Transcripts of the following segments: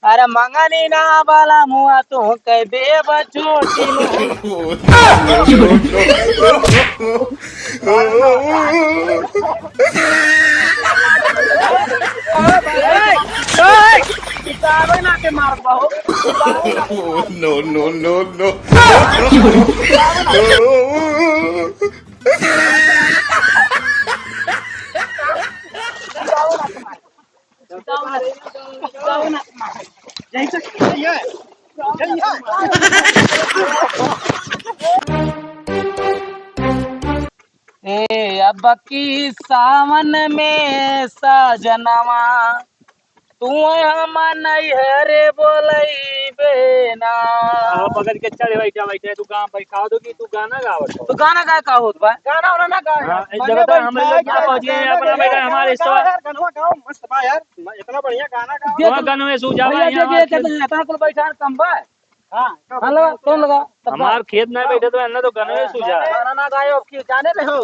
अरे मंगनी ना बाला मुआ तो कह दे छोटी ना के मार पाओ no, no, no, no. ए अब की सावन में सजनवा तू हम नैहरे बोलई बेना पकड़ के चले बैठा बैठे तू गाँव बैठा दो कि तू गाना गावत हो। तो गाना गाय का होत बा गाना वाला ना गाय हाँ, इस जगह पे हम लोग क्या पहुंचे हैं अपना बेटा हमारे गाना गाओ मस्त बा यार, इतना बढ़िया गाना गाओ। वहाँ गानों में सूझा भैया देखिए कहते इतना कुल बैठा कम बा हां हां लगा कौन लगा हमार खेत में बैठे तो अन्ना तो गानों में सूझा है। गाना ना गायो अब की जाने ले हो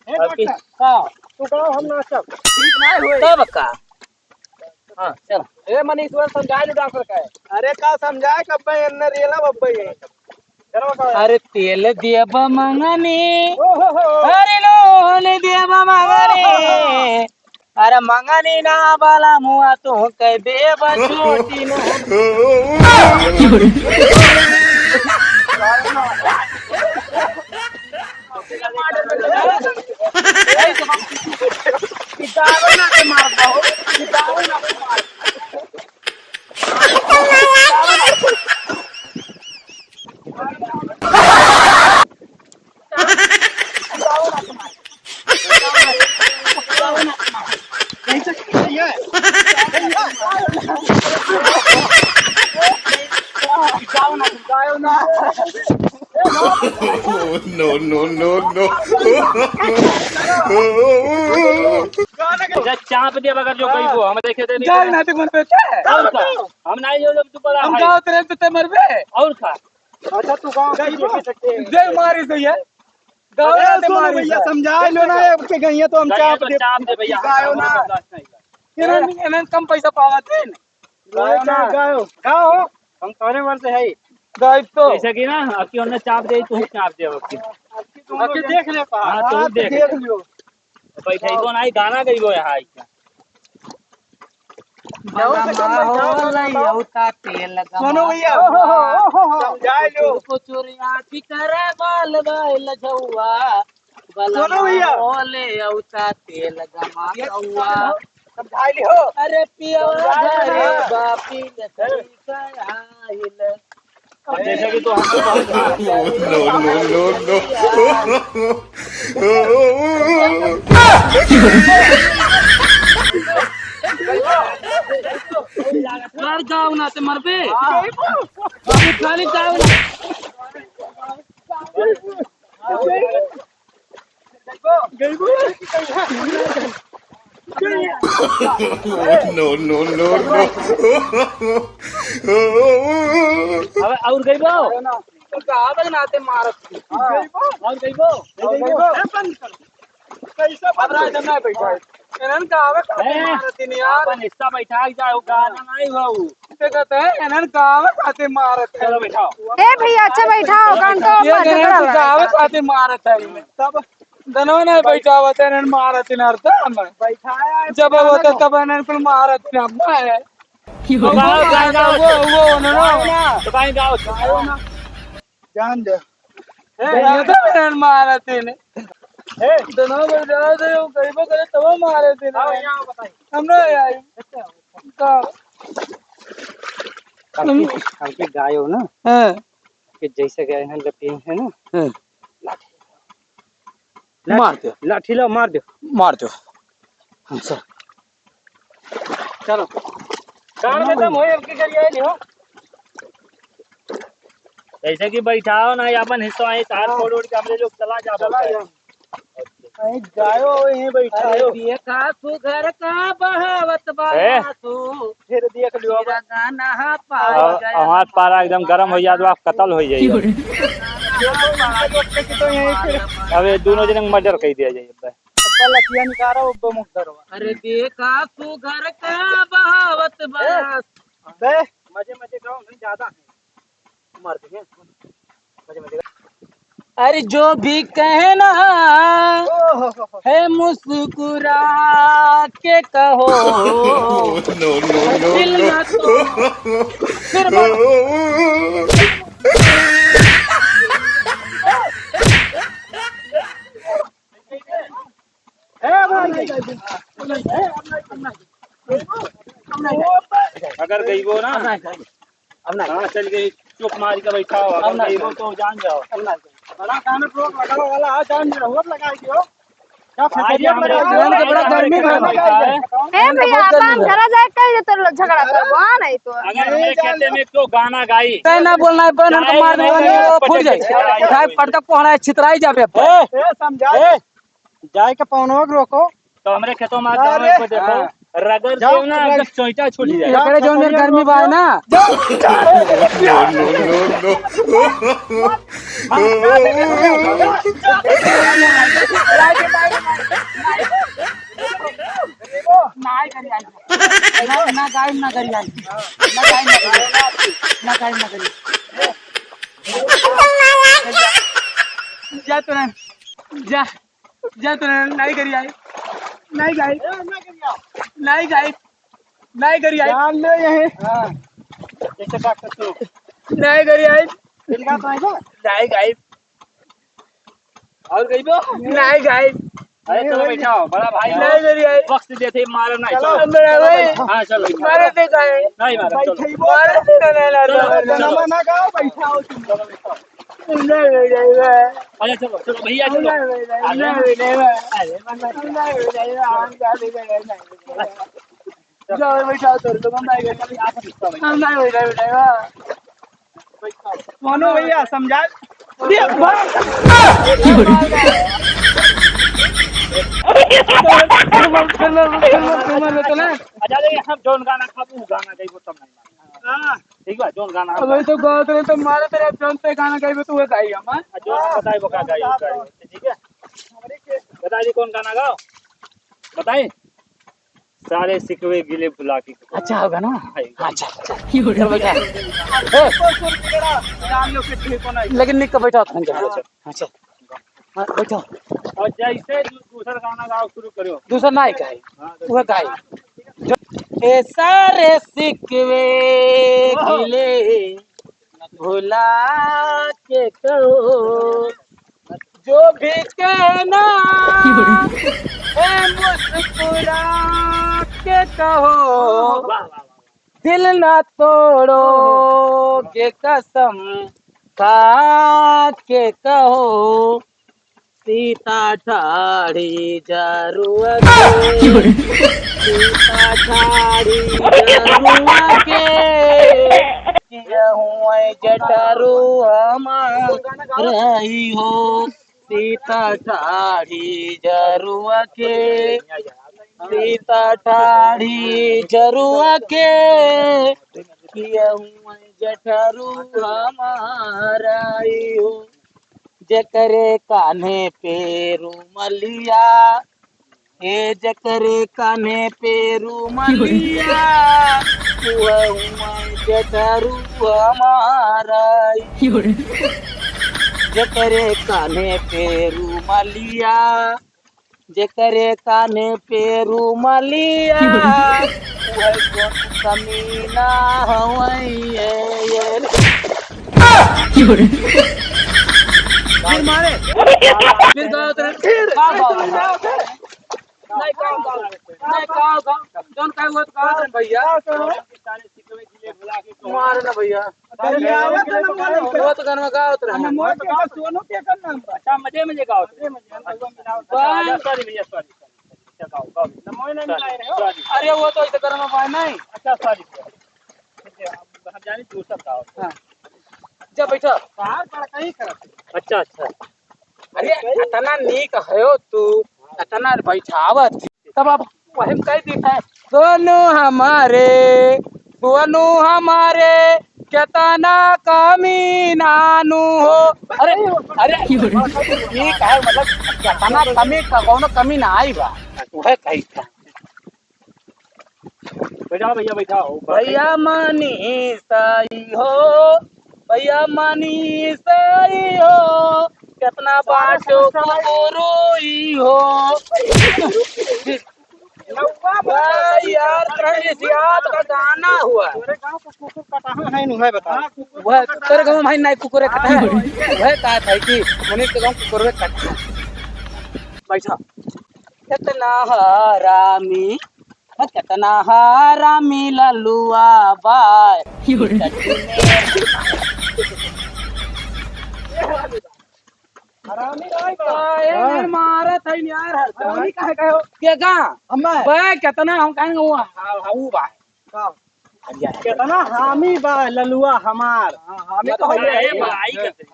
आपकी का तू गाओ हम नाचब। ठीक ना होए तब का हां चल ए मनीश्वर समझाए लो डांसर का अरे का समझाए कब अन्ना रेला बब्बई चलो गाओ। अरे तेल देब मंगनी ओ हो अरे लोन देब मंगनी अरे मंगनी ना बाला मुआ तो कह देब छोटी नो किताब ना के मार दो किताब ना के मार No, no, no, no. चाप दिया बगर जो कहीं को हम देखे थे जान ना ते मन पे क्या है और का हम नहीं जो तू बड़ा हम है गाँव तेरे पे मरबे और का अच्छा तू गाओ देख सकते हैं। जय मारी तो ये गाँव अरे ना ते सुनो मारी भैया समझा लो ना के गईया तो हम चाप दे चाप दे भैया गाओ ना इन्हें कम पैसा पावत है गाओ ना गाओ गाओ हम तोरे वर्ष है गाय तो जैसे कि ना अक्की उन्हें चाप दे तू चाप दे अक्की अके देख ले पा हाँ, तू देख। लियो। बैठे को नहीं गाना गई वो यहाँ सुनो भैया समझा लो चोरिया करे बाल बाल झुआ सुनो भैया बोले औता तेल गमा कौआ समझा लियो। अरे पिया घरे बापी आइल जैसे कि तो हम No, no, no, यार जाओ ना ते मर पे अभी खाली जाओ ना no. No, no, no, no. अब और गई बो गावल ना ते मारत और गई बो कैसे अब रात में बैठा इनन गावे खाते मारत नहीं यार अपन हिस्सा बैठा जाओ गाना नहीं हो ते कहते हैं इनन गावे खाते मारत है चलो बैठाओ ए भैया अच्छा बैठाओ घंटों ये में झगड़ा इनन लगा गावे खाते मारत है तब दनो ने बैठा हुआ ते इनन मारत नहीं अर्थ में बैठाया है जब वो तो तब इनन फिर मारत नहीं है वो ना तो कहीं गाओ जान दे ये तो इनन मारत नहीं दनो बैठा दे वो गरीबों करे तब मारत नहीं यहाँ बताइए हमने यार का हमके गायो ना हां कि जैसे गए हैं लपी है ना हां मार दो लाठी लो मार दो मार दो अच्छा चलो कार में तो मोए की करिए नहीं हो जैसे कि बैठाओ ना अपन हिस्सा है तार फोड़ उड़ के हमने लोग चला जा कहीं गायो यहीं बैठायो ये का सुघर का बहावत बाया तू फिर देख लियो मेरा गाना पाई गया हाथ पारा एकदम गर्म हो जाए तो आप कत्ल हो जाइए तो यहीं फिर अब ये दोनों जन मर्डर कह दिया जाए लकिया निकारा वो मुक्तरवा अरे देखा सुघर का बहावत बाया मजे मजे गाओ नहीं ज्यादा मर देंगे मजे मजे अरे जो भी कहना है मुस्कुरा के कहो, no, no, no, दिल no. न तो फिर अगर गई वो ना हाँ चल गई चुप मार के बैठा हो अगर गई वो तो जान जाओ बड़ा कान में रोक लगा वाला आ जान रहुआ लगा दियो आज हमरे के बड़ा गर्मी है ए भैया अपन घर जाए कहीं तो झगड़ा करबो नहीं तो अगर हमारे खेते में तो गाना गाई कहना बोलना है बहन हमको मार देगा फूट जाए उठाए पड़ता कोहड़ा छितराई जाबे ए समझा जाए के पौनो रोको तो हमारे खेतों में गाँव को देखो रगड़ से ना एकदम चोइटा छूट जाए एकरे जोन में गर्मी बा है ना नाई करी आई ना गाय ना करी आई ना गाय ना करी ना गाय ना करी जा तो जा जा तो नहीं करी आई नहीं गाय नहीं गाय नहीं करी आई जान ले यही हां जैसे डॉक्टर तो नहीं करी आई इनका तो है नहीं गाय और गई वो नहीं गाय अरे चलो बैठाओ बड़ा भाई नहीं करी आई वक्त देते मारो नहीं चलो चलो मेरा भाई हाँ चलो मारे दे गाय नहीं मारो चलो मारे दे ना नमा ना गाओ बैठा हो तुम नहीं जाएगा अरे चलो चलो भैया चलो मोनो भैया समझा अच्छा देखिए हम जोन गाना खाबू गाना गई वो तब नहीं मारो ठीक है जोन गाना अबे तो गाते तो मारे तेरे जोन पे गाना गाइबे तू गाई हम जोन बताइए वो क्या गाई ठीक है बताइए कौन गाना गाओ बताइए सारे सिकवे गिले भुला के अच्छा होगा ना अच्छा अच्छा लेकिन निक के बैठा अच्छा बैठो और जैसे दूसरा गाना गाओ शुरू करो दूसरा नहीं गाई वह गाई ए सारे सिकवे गिले भुला के कहो जो भी कहना है मुस्कुरा के कहो वाह वाह दिल ना तोड़ो के कसम खा के कहो सीता ठाड़ी जरुआ के सीता ठाड़ी जरुआ के जटरू रही हो सीता ठाड़ी जरुआ के सीता ठाड़ी जरुआ के जठरू हमारा हो जकरे कान्हे पे रूमलिया ए जकरे कान्हे पे रूमलिया जठरू हमारा जकरे कान्हे पे रूमलिया जकरे कान्हे पे रूमलिया कमीना फिर मारे फिर गाओ तेरे फिर नहीं गाओ जोन कहे वो गाओ तेरे भैया सारे सिकवे गिले भुला के मारे ना भैया वो तो गाना गाओ तेरे सोनू के कर नाम अच्छा मजे मजे गाओ सॉरी भैया सॉरी गाओ गाओ मोय नहीं मिला रहे हो अरे वो तो इधर गाना पाए नहीं अच्छा सॉरी हम जाने दूसरा गाओ हां जा बैठो बाहर पर कहीं कर अच्छा अच्छा अरे इतना नीक है तू इतना बैठावत तब अब वही कह देता है दोनों हमारे केतना कमी नानू हो अरे अरे ठीक है मतलब केतना कमी का कौनो कमी ना आई बा वह कही था बैठाओ भैया बैठाओ भैया मानी सही हो, भैया मानी सही हो, कितना बाटो रोई हो। यार याद का गाना हुआ। तेरे गांव का कुकुर कटाहा है नु है बता। वह तेरे गाँव में नहीं कुकुरे कटा है, वह कहा था कि मनीष के गाँव कुकुरे कटा। बैठा। कितना हरामी, कितना हरामी ललुआ बाय। हरामी नहीं बा। यार मारा था यार, हरामी काहे कहो के गा हमें बे कितना हम कहेंगे वो हाउ बा कितना हामी बा ललुआ हमार। हमें तो ए भाई कहते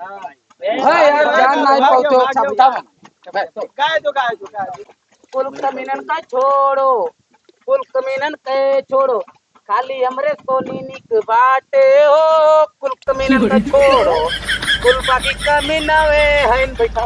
है यार जान नहीं पाओ अच्छा बताओ। गाय दो गाय दो गाय दो। कुल कमीनन का छोड़ो, कुल कमीनन के छोड़ो, खाली हमरे सोनी निक बाटे हो। कुल कमीनन का छोड़ो, कुल बाकी कमीनवे हैं बैठा